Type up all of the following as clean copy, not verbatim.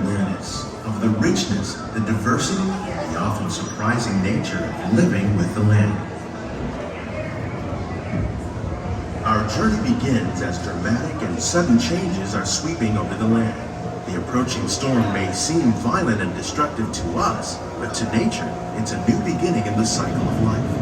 awareness of the richness, the diversity, and the often surprising nature of living with the land. Our journey begins as dramatic and sudden changes are sweeping over the land. The approaching storm may seem violent and destructive to us, but to nature, it's a new beginning in the cycle of life.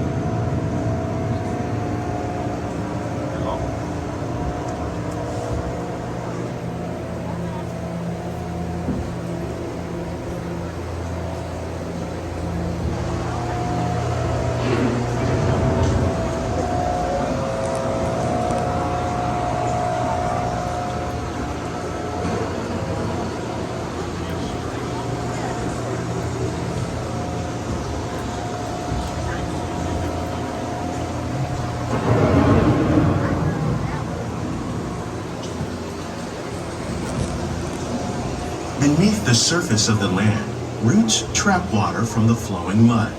Beneath the surface of the land, roots trap water from the flowing mud,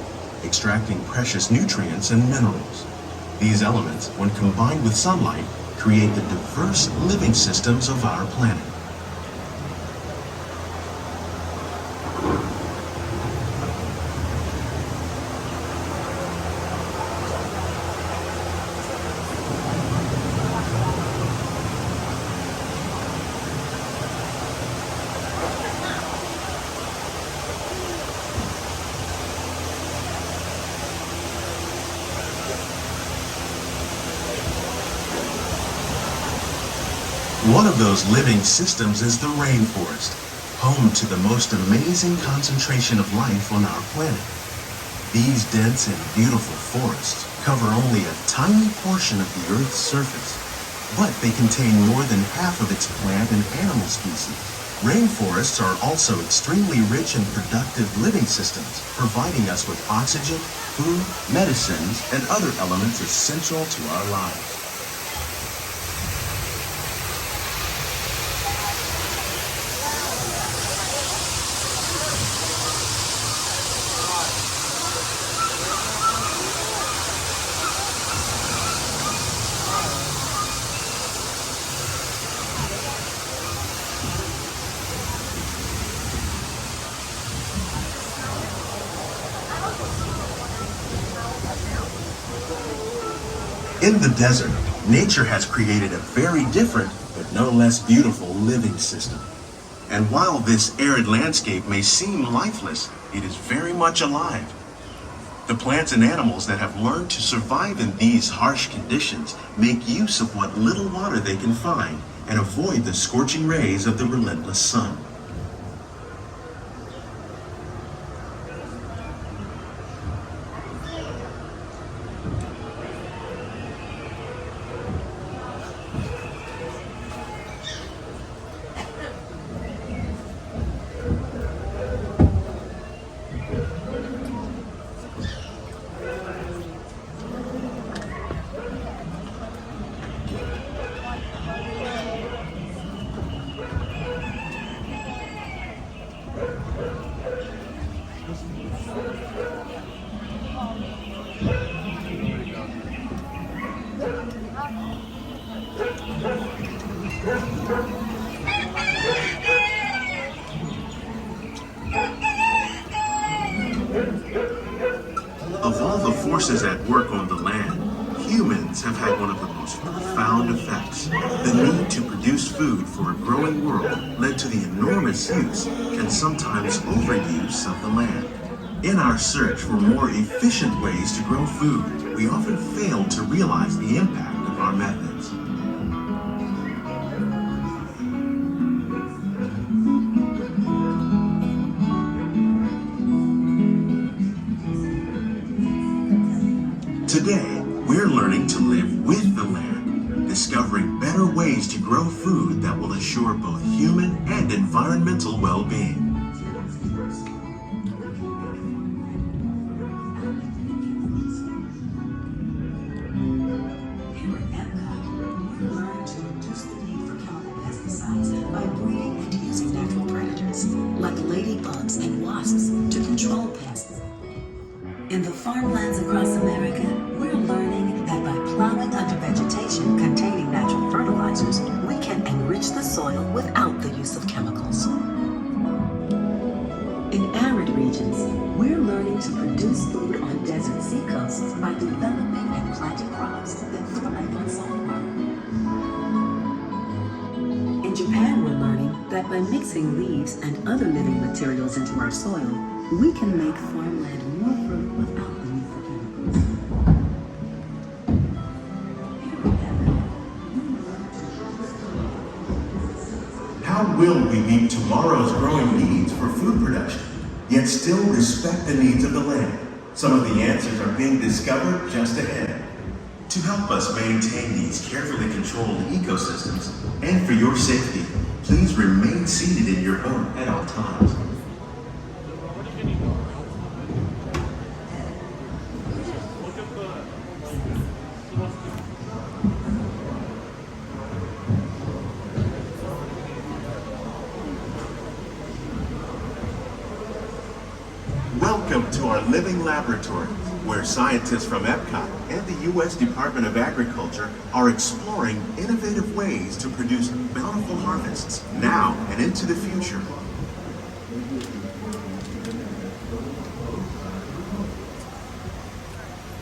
extracting precious nutrients and minerals. These elements, when combined with sunlight, create the diverse living systems of our planet. One of those living systems is the rainforest, home to the most amazing concentration of life on our planet. These dense and beautiful forests cover only a tiny portion of the Earth's surface, but they contain more than half of its plant and animal species. Rainforests are also extremely rich and productive living systems, providing us with oxygen, food, medicines, and other elements essential to our lives. In the desert, nature has created a very different, but no less beautiful living system. And while this arid landscape may seem lifeless, it is very much alive. The plants and animals that have learned to survive in these harsh conditions make use of what little water they can find and avoid the scorching rays of the relentless sun. Of all the forces at work on the land, humans have had one of the most profound effects. The need to produce food for a growing world led to the enormous use and sometimes overuse of the land. In our search for more efficient ways to grow food, we often fail to realize the impact of our methods. Today, we're learning to live with the land, discovering better ways to grow food that will assure both human and environmental well-being. Here at Epcot, we learn to reduce the need for chemical pesticides by breeding and using natural predators, like ladybugs and wasps, to control pests. In the farmlands across America, we're learning that by plowing under vegetation containing natural fertilizers, we can enrich the soil without the use of chemicals. regions. We're learning to produce food on desert seacoasts by developing and planting crops that thrive on salt water. In Japan, we're learning that by mixing leaves and other living materials into our soil, we can make farmland more fertile without the need for chemicals. How will we meet tomorrow's growing needs for food production, yet still respect the needs of the land? Some of the answers are being discovered just ahead. To help us maintain these carefully controlled ecosystems, and for your safety, please remain seated in your home at all times. Welcome to our living laboratory, where scientists from Epcot and the U.S. Department of Agriculture are exploring innovative ways to produce bountiful harvests now and into the future.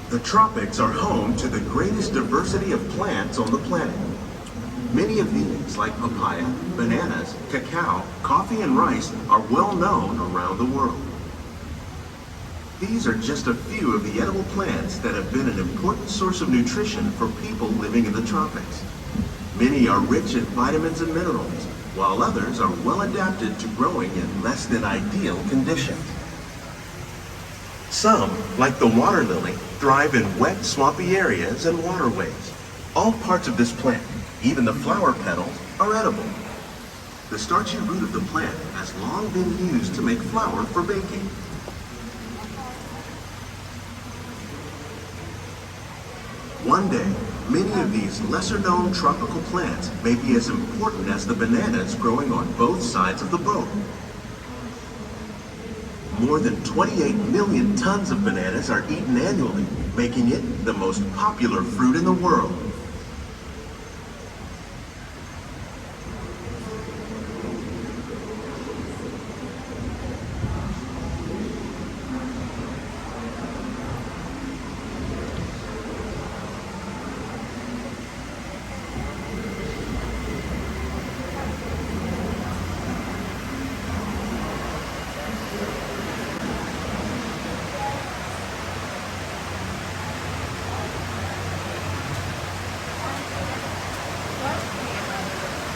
The tropics are home to the greatest diversity of plants on the planet. Many of these, like papaya, bananas, cacao, coffee, and rice, are well known around the world. These are just a few of the edible plants that have been an important source of nutrition for people living in the tropics. Many are rich in vitamins and minerals, while others are well adapted to growing in less than ideal conditions. Some, like the water lily, thrive in wet, swampy areas and waterways. All parts of this plant, even the flower petals, are edible. The starchy root of the plant has long been used to make flour for baking. One day, many of these lesser-known tropical plants may be as important as the bananas growing on both sides of the boat. More than 28 million tons of bananas are eaten annually, making it the most popular fruit in the world.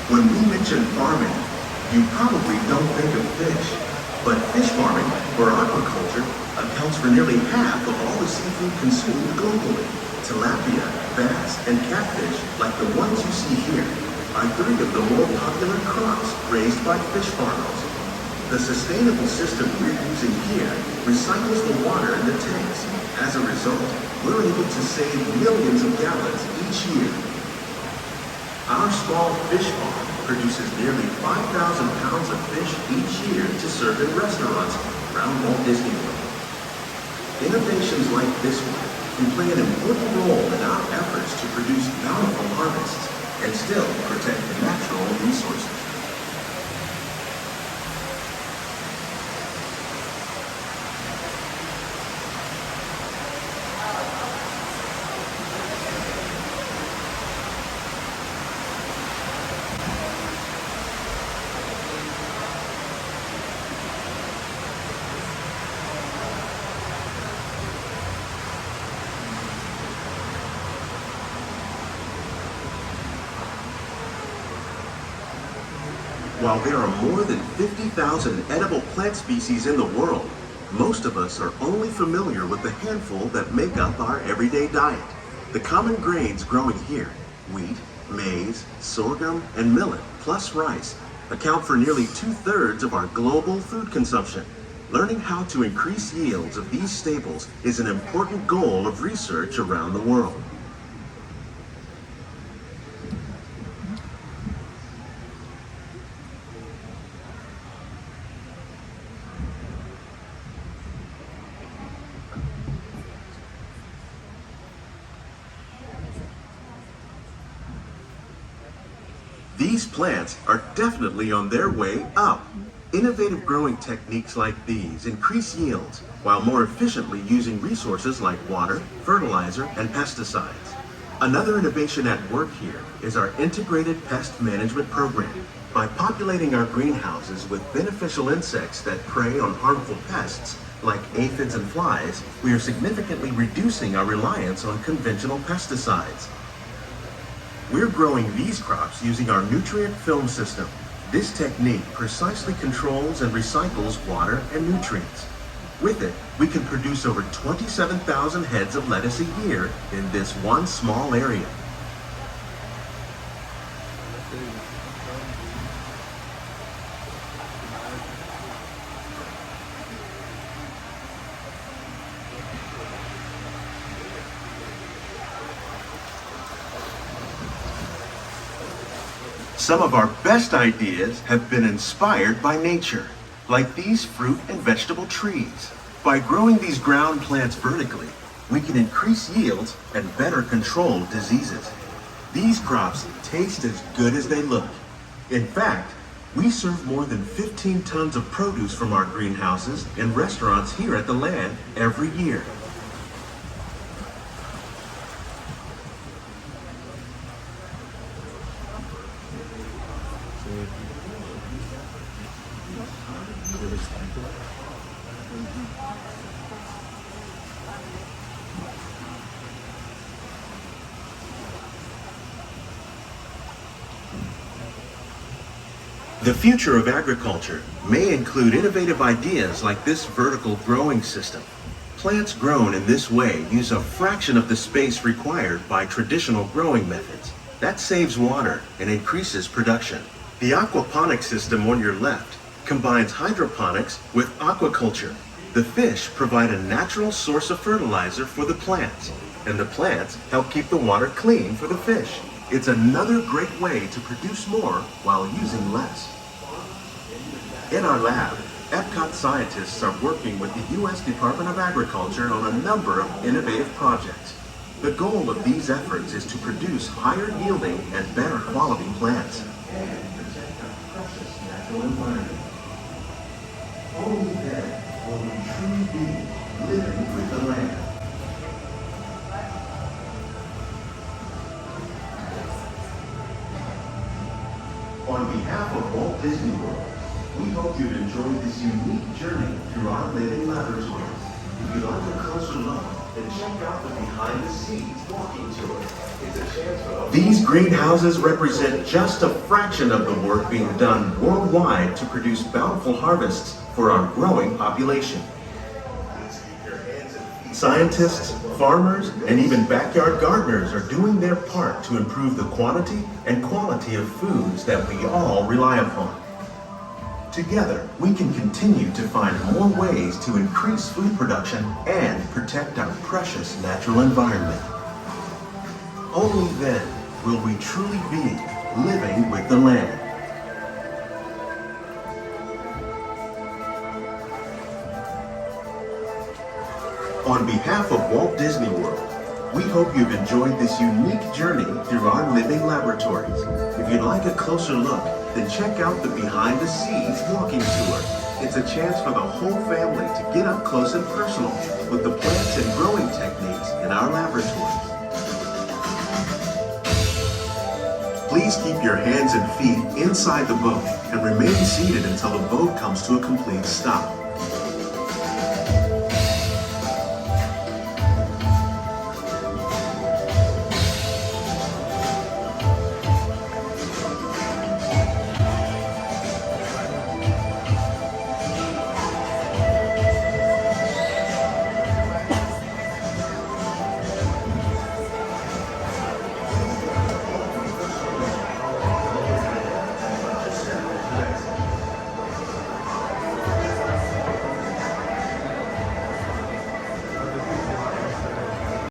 When we mention farming, you probably don't think of fish, but fish farming, or aquaculture, accounts for nearly half of all the seafood consumed globally. Tilapia, bass, and catfish, like the ones you see here, are three of the more popular crops raised by fish farmers. The sustainable system we're using here recycles the water in the tanks. As a result, we're able to save millions of gallons each year. Our small fish farm produces nearly 5,000 pounds of fish each year to serve in restaurants around Walt Disney World. Innovations like this one can play an important role in our efforts to produce bountiful harvests and still protect natural resources. While there are more than 50,000 edible plant species in the world, most of us are only familiar with the handful that make up our everyday diet. The common grains growing here, wheat, maize, sorghum, and millet, plus rice, account for nearly 2/3 of our global food consumption. Learning how to increase yields of these staples is an important goal of research around the world. These plants are definitely on their way up. Innovative growing techniques like these increase yields while more efficiently using resources like water, fertilizer, and pesticides. Another innovation at work here is our integrated pest management program. By populating our greenhouses with beneficial insects that prey on harmful pests, like aphids and flies, we are significantly reducing our reliance on conventional pesticides. We're growing these crops using our nutrient film system. This technique precisely controls and recycles water and nutrients. With it, we can produce over 27,000 heads of lettuce a year in this one small area. Some of our best ideas have been inspired by nature, like these fruit and vegetable trees. By growing these ground plants vertically, we can increase yields and better control diseases. These crops taste as good as they look. In fact, we serve more than 15 tons of produce from our greenhouses in restaurants here at the land every year. The future of agriculture may include innovative ideas like this vertical growing system. Plants grown in this way use a fraction of the space required by traditional growing methods. That saves water and increases production. The aquaponics system on your left combines hydroponics with aquaculture. The fish provide a natural source of fertilizer for the plants, and the plants help keep the water clean for the fish. It's another great way to produce more while using less. In our lab, Epcot scientists are working with the U.S. Department of Agriculture on a number of innovative projects. The goal of these efforts is to produce higher yielding and better quality plants. And protect our precious natural environment. Only then will we truly be living with the land. On behalf of Walt Disney World, we hope you've enjoyed this unique journey through our living laboratories. If you'd like a closer look, then check out the behind-the-scenes walking tour. It's a chance for these greenhouses represent just a fraction of the work being done worldwide to produce bountiful harvests for our growing population. Scientists, farmers, and even backyard gardeners are doing their part to improve the quantity and quality of foods that we all rely upon. Together, we can continue to find more ways to increase food production and protect our precious natural environment. Only then will we truly be living with the land. On behalf of Walt Disney World, we hope you've enjoyed this unique journey through our living laboratories. If you'd like a closer look, then check out the behind-the-scenes walking tour. It's a chance for the whole family to get up close and personal with the plants and growing techniques in our laboratories. Please keep your hands and feet inside the boat and remain seated until the boat comes to a complete stop.